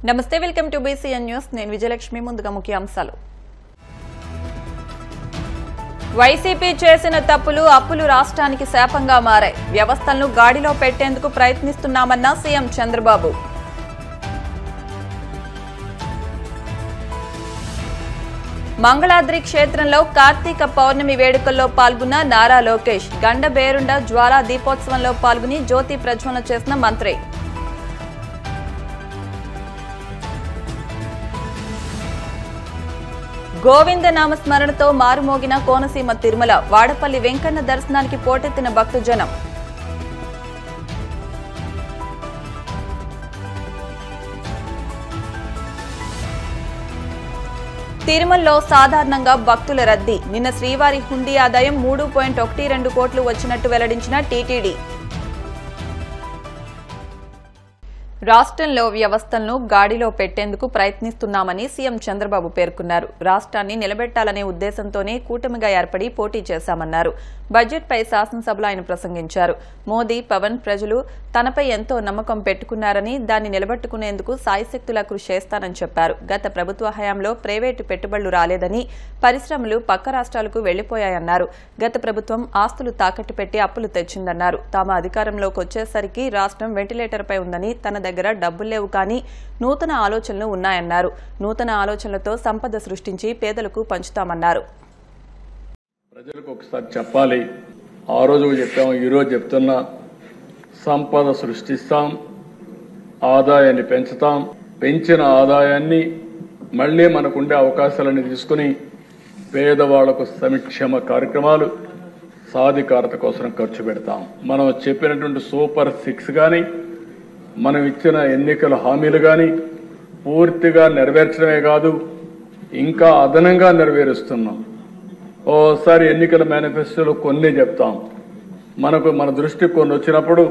నమస్తే welcome to BCN news నేను విజయలక్ష్మి ముందుగా ముఖ్యాంశాలు వైసీపీ చేసిన తప్పులు అప్పులు రాష్ట్రానికి శాపంగా మారాయి వ్యవస్థలను గాడిలో పెట్టేందుకు ప్రయత్నిస్తున్నామన్న సీఎం చంద్రబాబు మంగళాద్రి క్షేత్రంలో కార్తీక పౌర్ణమి వేడుకల్లో పాల్గొన్న నారా లోకేష్ గండబేరుండ జ్వాలా దీపోత్సవంలో పాల్గొని జ్యోతి ప్రజ్వలన చేసిన మంత్రి గోవింద నామస్మరణతో మారుమోగిన కోనసీమ తిరుమల వాడపల్లి వెంకన్న దర్శనానికి పోటెత్తిన భక్తజనం తిరుమలలో సాధారణంగా భక్తుల రద్దీ నిన్న శ్రీవారి హుండీ ఆదాయం 3.12 కోట్లు వచ్చినట్టు వెల్లడించిన టీటీడీ రాష్ట్రంలో వ్యవస్థలను గాడిలో పెట్టేందుకు ప్రయత్నిస్తున్నామని సీఎం చంద్రబాబు పేర్కొన్నారు రాష్ట్రాన్ని నిలబెట్టాలనే ఉద్దేశంతోనే కూటమిగా ఏర్పడి పోటీ చేశామన్నారు బడ్జెట్పై శాసనసభలో ఆయన ప్రసంగించారు మోదీ పవన్ ప్రజలు తనపై ఎంతో నమ్మకం పెట్టుకున్నారని దాన్ని నిలబెట్టుకునేందుకు సాయశక్తులా కృషి చేస్తానని చెప్పారు గత ప్రభుత్వ హయాంలో ప్రైవేటు పెట్టుబడులు రాలేదని పరిశ్రమలు పక్క రాష్ట్రాలకు వెళ్లిపోయాయన్నారు గత ప్రభుత్వం ఆస్తులు తాకట్టు పెట్టి అప్పులు తెచ్చిందన్నారు తాము అధికారంలోకి వచ్చేసరికి రాష్ట్రం వెంటిలేటర్పై ఉందని తన దగ్గర డబ్బులు లేవు కానీ నూతన ఆలోచనలు ఉన్నాయన్నారు నూతన ఆలోచనలతో సంపద సృష్టించి పేదలకు పంచుతామన్నారు ప్రజలకు ఒకసారి చెప్పాలి ఆ రోజు చెప్పాము ఈ రోజు చెప్తున్నా సంపద సృష్టిస్తాం ఆదాయాన్ని పెంచుతాం పెంచిన ఆదాయాన్ని మళ్లీ మనకుండే అవకాశాలను తీసుకుని పేదవాళ్లకు సంక్షేమ కార్యక్రమాలు సాధికారత కోసం ఖర్చు పెడతాం మనం చెప్పినటువంటి సూపర్ 6 గాని మనం ఇచ్చిన ఎన్నికల హామీలు గాని పూర్తిగా నెరవేర్చడమే కాదు ఇంకా అదనంగా నెరవేరుస్తున్నాం ఓసారి ఎన్నికల మేనిఫెస్టోలో కొన్ని చెప్తాం మన దృష్టికి కొన్ని వచ్చినప్పుడు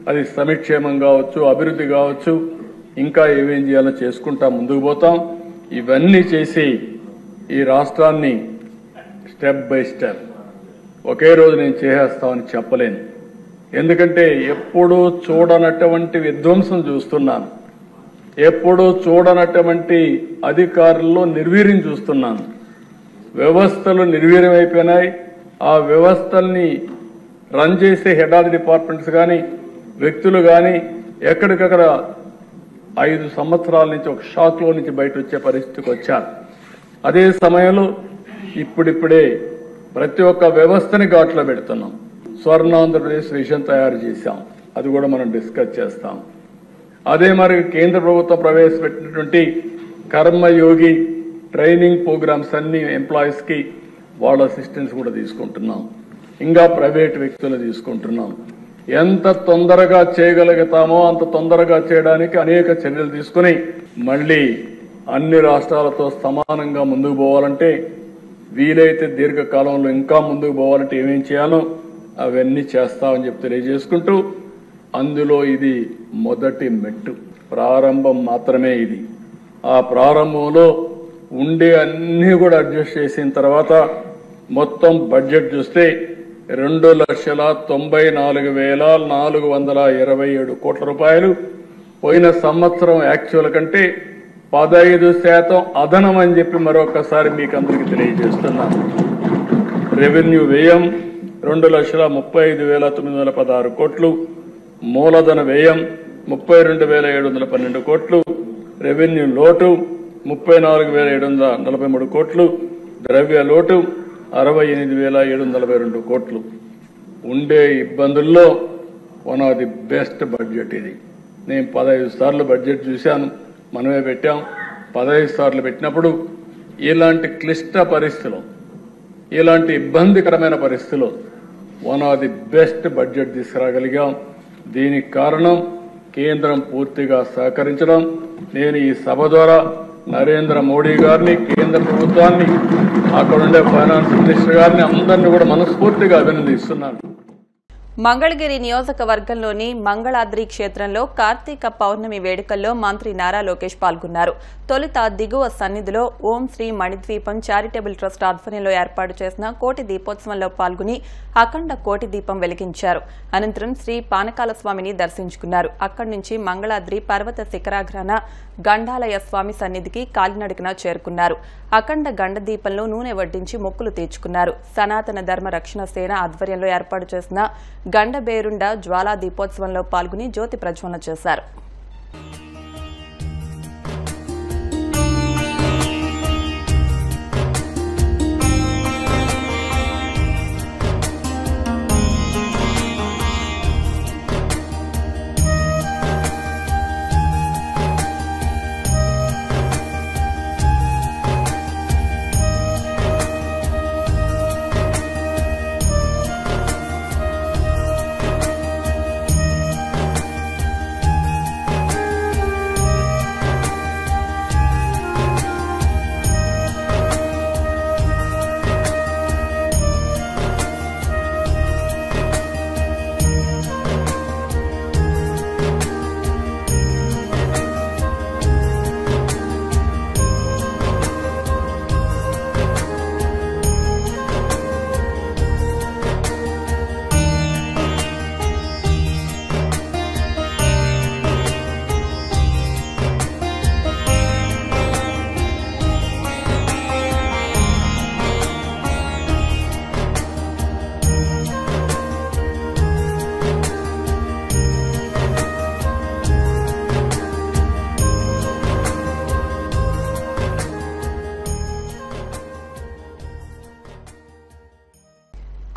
అది సంక్షేమం కావచ్చు అభివృద్ధి కావచ్చు ఇంకా ఏమేం చేయాలో చేసుకుంటా ముందుకు పోతాం ఇవన్నీ చేసి ఈ రాష్ట్రాన్ని స్టెప్ బై స్టెప్ ఒకే రోజు నేను చేసేస్తామని చెప్పలేను ఎందుకంటే ఎప్పుడూ చూడనటువంటి విధ్వంసం చూస్తున్నాను ఎప్పుడూ చూడనటువంటి అధికారుల్లో నిర్వీర్యం చూస్తున్నాను వ్యవస్థలు నిర్వీర్యమైపోయినాయి ఆ వ్యవస్థల్ని రన్ చేసే హెడ్ ఆఫ్ ది డిపార్ట్మెంట్స్ కానీ వ్యక్తులు కానీ ఎక్కడికక్కడ 5 సంవత్సరాల నుంచి ఒక షాక్లో నుంచి బయట వచ్చే పరిస్థితికి వచ్చారు అదే సమయంలో ఇప్పుడిప్పుడే ప్రతి ఒక్క వ్యవస్థని ఘాట్లో పెడుతున్నాం స్వర్ణాంధ్రప్రదేశ్ విజన్ తయారు చేశాం అది కూడా మనం డిస్కస్ చేస్తాం అదే మరి కేంద్ర ప్రభుత్వం ప్రవేశపెట్టినటువంటి కర్మయోగి ట్రైనింగ్ ప్రోగ్రామ్స్ అన్ని ఎంప్లాయీస్ కి వాళ్ళ అసిస్టెన్స్ కూడా తీసుకుంటున్నాం ఇంకా ప్రైవేట్ వ్యక్తులు తీసుకుంటున్నాం ఎంత తొందరగా చేయగలుగుతామో అంత తొందరగా చేయడానికి అనేక చర్యలు తీసుకుని మళ్లీ అన్ని రాష్ట్రాలతో సమానంగా ముందుకు పోవాలంటే వీలైతే దీర్ఘకాలంలో ఇంకా ముందుకు పోవాలంటే ఏమేం చేయాలో అవన్నీ చేస్తామని చెప్పి తెలియజేసుకుంటూ అందులో ఇది మొదటి మెట్టు ప్రారంభం మాత్రమే ఇది ఆ ప్రారంభంలో ఉండే అన్ని కూడా అడ్జస్ట్ చేసిన తర్వాత మొత్తం బడ్జెట్ చూస్తే 2,94,427 కోట్ల రూపాయలు పోయిన సంవత్సరం యాక్చువల్ కంటే 15% అదనం అని చెప్పి మరొకసారి మీకు అందరికీ తెలియజేస్తున్నాను రెవెన్యూ వ్యయం 2,35,916 కోట్లు మూలధన వ్యయం 32,712 కోట్లు రెవెన్యూ లోటు 34,743 కోట్లు ద్రవ్య లోటు 68,742 కోట్లు ఉండే ఇబ్బందుల్లో one of the best budget ఇది నేను 15 సార్లు బడ్జెట్ చూశాను మనమే పెట్టాం 15 సార్లు పెట్టినప్పుడు ఇలాంటి క్లిష్ట పరిస్థితులు ఇలాంటి ఇబ్బందికరమైన పరిస్థితులు one of the best budget తీసుకురాగలిగాం దీనికి కారణం కేంద్రం పూర్తిగా సహకరించడం నేను ఈ సభ ద్వారా నరేంద్ర మోడీ గారిని కేంద్ర ప్రభుత్వాన్ని అక్కడుండే ఫైనాన్స్ మినిస్టర్ గారిని అందరినీ కూడా మనస్ఫూర్తిగా అభినందిస్తున్నాను మంగళగిరి నియోజకవర్గంలోని మంగళాద్రి క్షేత్రంలో కార్తీక పౌర్ణమి వేడుకల్లో మంత్రి నారా లోకేష్ పాల్గొన్నారు. తొలుత దిగువ సన్నిధిలో ఓం శ్రీ మణిద్వీపం చారిటబుల్ ట్రస్ట్ ఆధ్వర్యంలో ఏర్పాటు చేసిన కోటి దీపోత్సవంలో పాల్గొని అఖండ కోటి దీపం వెలిగించారు. అనంతరం శ్రీ పానకాల స్వామిని దర్శించుకున్నారు. అక్కడి నుంచి మంగళాద్రి పర్వత శిఖరాగ్రాన గండాలయ స్వామి సన్నిధికి కాలినడకన చేరుకున్నారు. అఖండ గండదీపంలో నూనె వడ్డించి మొక్కులు తీర్చుకున్నారు. సనాతన ధర్మ రక్షణ సేన ఆధ్వర్యంలో ఏర్పాటు చేసిన గండబేరుండ జ్వాలా దీపోత్సవంలో పాల్గొని జ్యోతి ప్రజ్వలన చేశారు.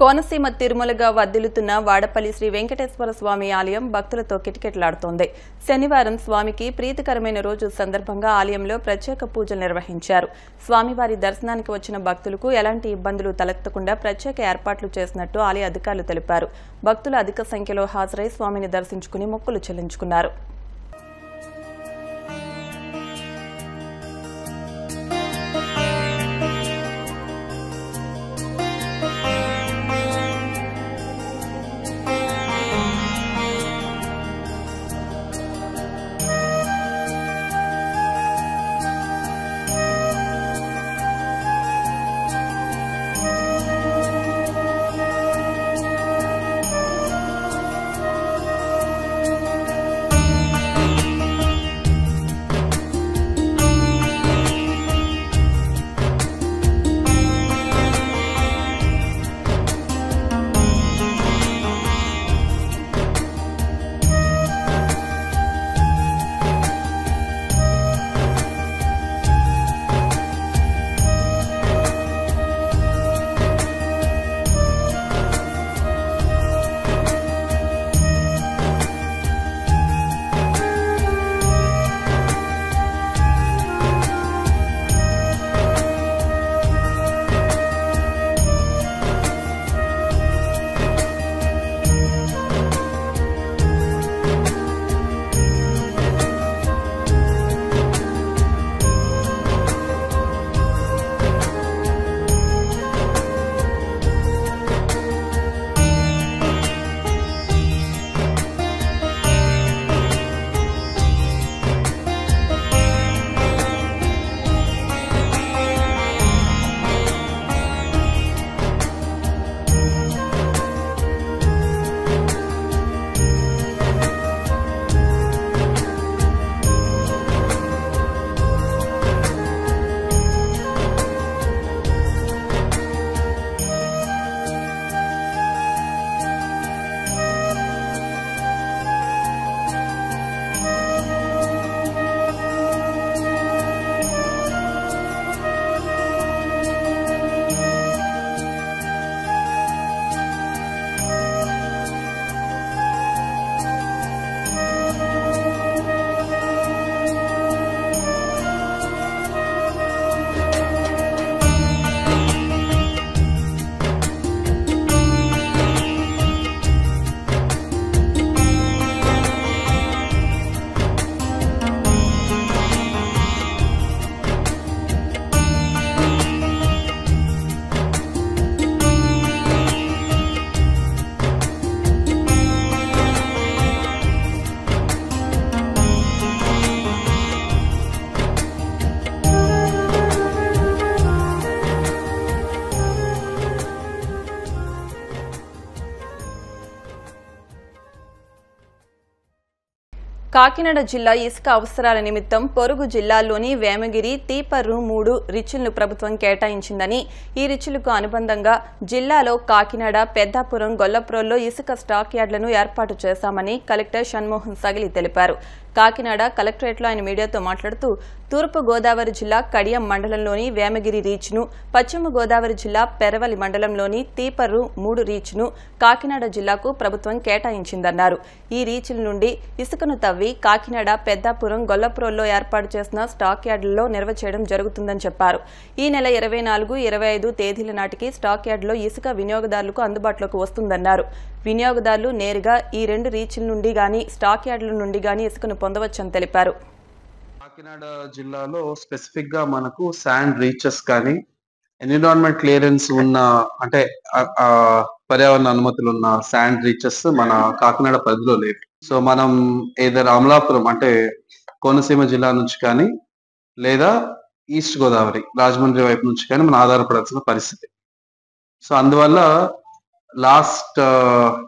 కోనసీమ తిరుమలగా వర్ధిల్లుతున్న వాడపల్లి శ్రీ వెంకటేశ్వర స్వామి ఆలయం భక్తులతో కిటకిటలాడుతోంది. శనివారం స్వామికి ప్రీతికరమైన రోజు సందర్భంగా ఆలయంలో ప్రత్యేక పూజలు నిర్వహించారు. స్వామివారి దర్శనానికి వచ్చిన భక్తులకు ఎలాంటి ఇబ్బందులు తలెత్తకుండా ప్రత్యేక ఏర్పాట్లు చేసినట్టు ఆలయ అధికారులు తెలిపారు. భక్తులు అధిక సంఖ్యలో హాజరై స్వామిని దర్శించుకుని మొక్కులు చెల్లించుకున్నారు. కాకినాడ జిల్లా ఇసుక అవసరాల నిమిత్తం పొరుగు జిల్లాల్లోని వేమగిరి, తీపర్రు 3 రీచ్లను ప్రభుత్వం కేటాయించిందని, ఈ రీచ్లకు అనుబంధంగా జిల్లాలో కాకినాడ, పెద్దాపురం, గొల్లప్రోల్లో ఇసుక స్టాక్ యార్డులను ఏర్పాటు చేశామని కలెక్టర్ షణ్మోహన్ సగిలి తెలిపారు. కాకినాడ కలెక్టరేట్లో ఆయన మీడియాతో మాట్లాడుతూ, తూర్పు గోదావరి జిల్లా కడియం మండలంలోని వేమగిరి రీచ్ను, పశ్చిమ గోదావరి జిల్లా పెరవలి మండలంలోని తీపర్రు 3 రీచ్ను కాకినాడ జిల్లాకు ప్రభుత్వం కేటాయించిందన్నారు. ఈ రీచ్ల నుండి ఇసుకను తవ్వి కాకినాడ, పెద్దాపురం, గొల్లప్రోల్లో ఏర్పాటు చేసిన స్టాక్ యార్డుల్లో నిల్వ చేయడం జరుగుతుందని చెప్పారు. ఈ నెల 24, 25 తేదీల నాటికి స్టాక్ యార్డులో ఇసుక వినియోగదారులకు అందుబాటులోకి వస్తుందన్నారు. వినియోగదారులు నేరుగా ఈ 2 రీచ్ల నుండి గానీ, స్టాక్ యార్డుల నుండి గానీ ఇసుకను పొందవచ్చని తెలిపారు. కాకినాడ జిల్లాలో స్పెసిఫిక్ గా మనకు శాండ్ రీచెస్ కానీ ఎన్విరాన్మెంట్ క్లియరెన్స్ ఉన్న అంటే పర్యావరణ అనుమతులు ఉన్న శాండ్ రీచెస్ మన కాకినాడ పరిధిలో లేవు. సో మనం ఏదైనా అమలాపురం అంటే కోనసీమ జిల్లా నుంచి కానీ లేదా ఈస్ట్ గోదావరి రాజమండ్రి వైపు నుంచి కానీ మనం ఆధారపడాల్సిన పరిస్థితి. సో అందువల్ల లాస్ట్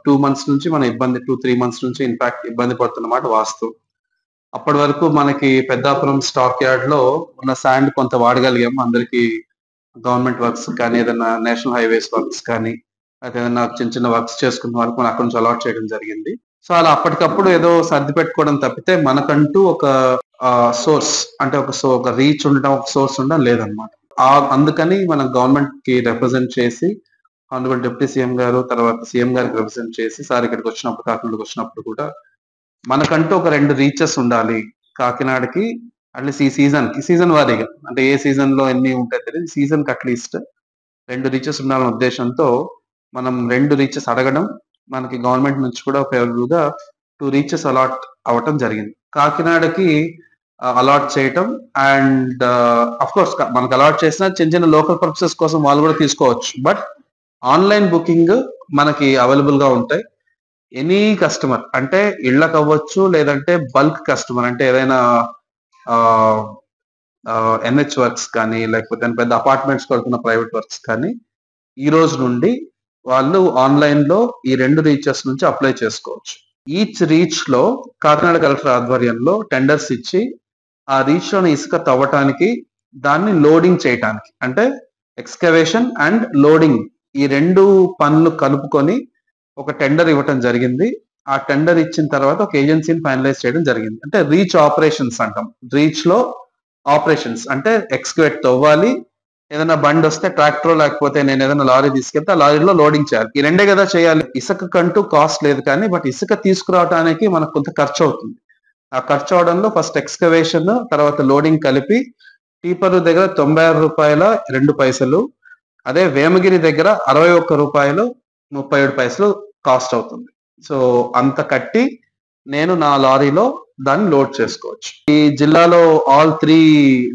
2 months నుంచి మన 2-3 months నుంచి ఇన్ఫాక్ట్ ఇబ్బంది పడుతున్నమాట వాస్తవం. అప్పటి వరకు మనకి పెద్దాపురం స్టాక్ యార్డ్ లో ఉన్న శాండ్ కొంత వాడగలిగాము. అందరికి గవర్నమెంట్ వర్క్స్ కానీ ఏదైనా నేషనల్ హైవేస్ వర్క్స్ కానీ ఏదైనా చిన్న చిన్న వర్క్స్ చేసుకున్న వరకు మనం అక్కడ నుంచి అలాట్ చేయడం జరిగింది. సో అలా అప్పటికప్పుడు ఏదో సర్ది పెట్టుకోవడం తప్పితే మనకంటూ ఒక సోర్స్ అంటే ఒక రీచ్ ఉండడం, ఒక సోర్స్ ఉండడం లేదనమాట. అందుకని మనం గవర్నమెంట్ కి రిప్రజెంట్ చేసి ఆనరబుల్ డిప్యూటీ సీఎం గారు, తర్వాత సీఎం గారికి రిప్రజెంట్ చేసి సార్ ఇక్కడికి వచ్చినప్పుడు, కాకినాడకి వచ్చినప్పుడు కూడా మనకంటూ ఒక 2 రీచెస్ ఉండాలి కాకినాడకి. అట్లీస్ట్ ఈ సీజన్ వారీగా అంటే ఏ సీజన్ లో ఎన్ని ఉంటాయో తెలియదు, సీజన్ కి అట్లీస్ట్ 2 రీచెస్ ఉండాలనే ఉద్దేశంతో మనం 2 రీచెస్ అడగడం, మనకి గవర్నమెంట్ నుంచి కూడా ఫేవరబుల్ గా 2 రీచెస్ అలాట్ అవ్వటం జరిగింది. కాకినాడకి అలాట్ చేయటం అండ్ అఫ్ కోర్స్ మనకు అలాట్ చేసిన చిన్న చిన్న లోకల్ పర్పసెస్ కోసం వాళ్ళు కూడా తీసుకోవచ్చు. బట్ ఆన్లైన్ బుకింగ్ మనకి అవైలబుల్ గా ఉంటాయి. ఎనీ కస్టమర్ అంటే ఇళ్ళకి అవ్వచ్చు, లేదంటే బల్క్ కస్టమర్ అంటే ఏదైనా ఎన్హెచ్ వర్క్స్ కానీ లేకపోతే పెద్ద అపార్ట్మెంట్స్ కడుతున్న ప్రైవేట్ వర్క్స్ కానీ ఈ రోజు నుండి వాళ్ళు ఆన్లైన్ లో ఈ 2 రీచెస్ నుంచి అప్లై చేసుకోవచ్చు. ఈచ్ రీచ్ లో కాకినాడ కలెక్టర్ ఆధ్వర్యంలో టెండర్స్ ఇచ్చి ఆ రీచ్ లోని ఇసుక తవ్వటానికి, దాన్ని లోడింగ్ చేయటానికి అంటే ఎక్స్కవేషన్ అండ్ లోడింగ్ ఈ 2 పనులు కలుపుకొని ఒక టెండర్ ఇవ్వటం జరిగింది. ఆ టెండర్ ఇచ్చిన తర్వాత ఒక ఏజెన్సీని ఫైనలైజ్ చేయడం జరిగింది. అంటే రీచ్ ఆపరేషన్స్ అంటాం. రీచ్ లో ఆపరేషన్స్ అంటే ఎక్స్కవేట్ తవ్వాలి, ఏదైనా బండి వస్తే ట్రాక్టర్ లేకపోతే నేను ఏదైనా లారీ తీసుకెళ్తే ఆ లారీలో లోడింగ్ చేయాలి. ఈ 2 కదా చేయాలి. ఇసుక కంటూ కాస్ట్ లేదు, కానీ బట్ ఇసుక తీసుకురావడానికి మనకు కొంత ఖర్చు అవుతుంది. ఆ ఖర్చు అవడంలో ఫస్ట్ ఎక్స్కవేషన్, తర్వాత లోడింగ్ కలిపి టీపర్ దగ్గర 96 రూపాయల 2 పైసలు, అదే వేమగిరి దగ్గర 61 రూపాయలు 37 పైసలు కాస్ట్ అవుతుంది. సో అంత కట్టి నేను నా లారీలో దాన్ని లోడ్ చేసుకోవచ్చు. ఈ జిల్లాలో ఆల్ 3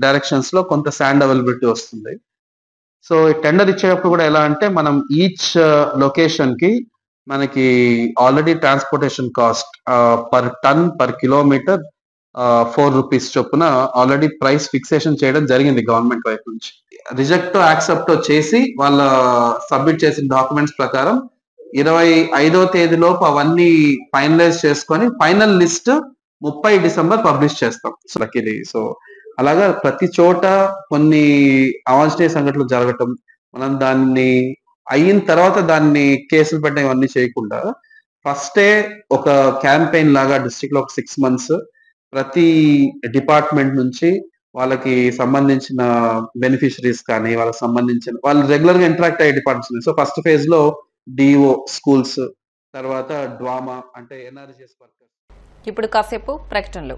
డైరెక్షన్స్ లో కొంత శాండ్ అవైలబిలిటీ వస్తుంది. సో టెండర్ ఇచ్చేటప్పుడు కూడా ఎలా అంటే మనం ఈచ్ లొకేషన్ కి మనకి already transportation cost per ton per kilometre 4 rupees చొప్పున ఆల్రెడీ ప్రైస్ ఫిక్సేషన్ చేయడం జరిగింది గవర్నమెంట్ వైపు నుంచి. రిజెక్ట్ యాక్సెప్ట్ చేసి వాళ్ళ సబ్మిట్ చేసిన డాక్యుమెంట్స్ ప్రకారం 25వ తేదీలోపు అవన్నీ ఫైనలైజ్ చేసుకొని ఫైనల్ లిస్ట్ 30 డిసెంబర్ పబ్లిష్ చేస్తాం. సో అలాగా ప్రతి చోట కొన్ని అవాంఛనీయ సంఘటనలు జరగటం, మనం దాన్ని అయిన తర్వాత దాన్ని కేసులు పెట్టడం ఇవన్నీ చేయకుండా ఫస్టే ఒక క్యాంపెయిన్ లాగా డిస్ట్రిక్ట్ లో ఒక 6 months ప్రతి డిపార్ట్మెంట్ నుంచి వాళ్ళకి సంబంధించిన బెనిఫిషరీస్ కానీ వాళ్ళకి సంబంధించిన వాళ్ళు రెగ్యులర్ గా ఇంటరాక్ట్ అయ్యే డిపార్ట్మెంట్స్. సో ఫస్ట్ ఫేజ్ లో డిఓ స్కూల్స్, తర్వాత డ్వామా అంటే ఎన్ఆర్జీఎస్ వర్కర్స్. ఇప్పుడు కాసేపు ప్రకటనలు.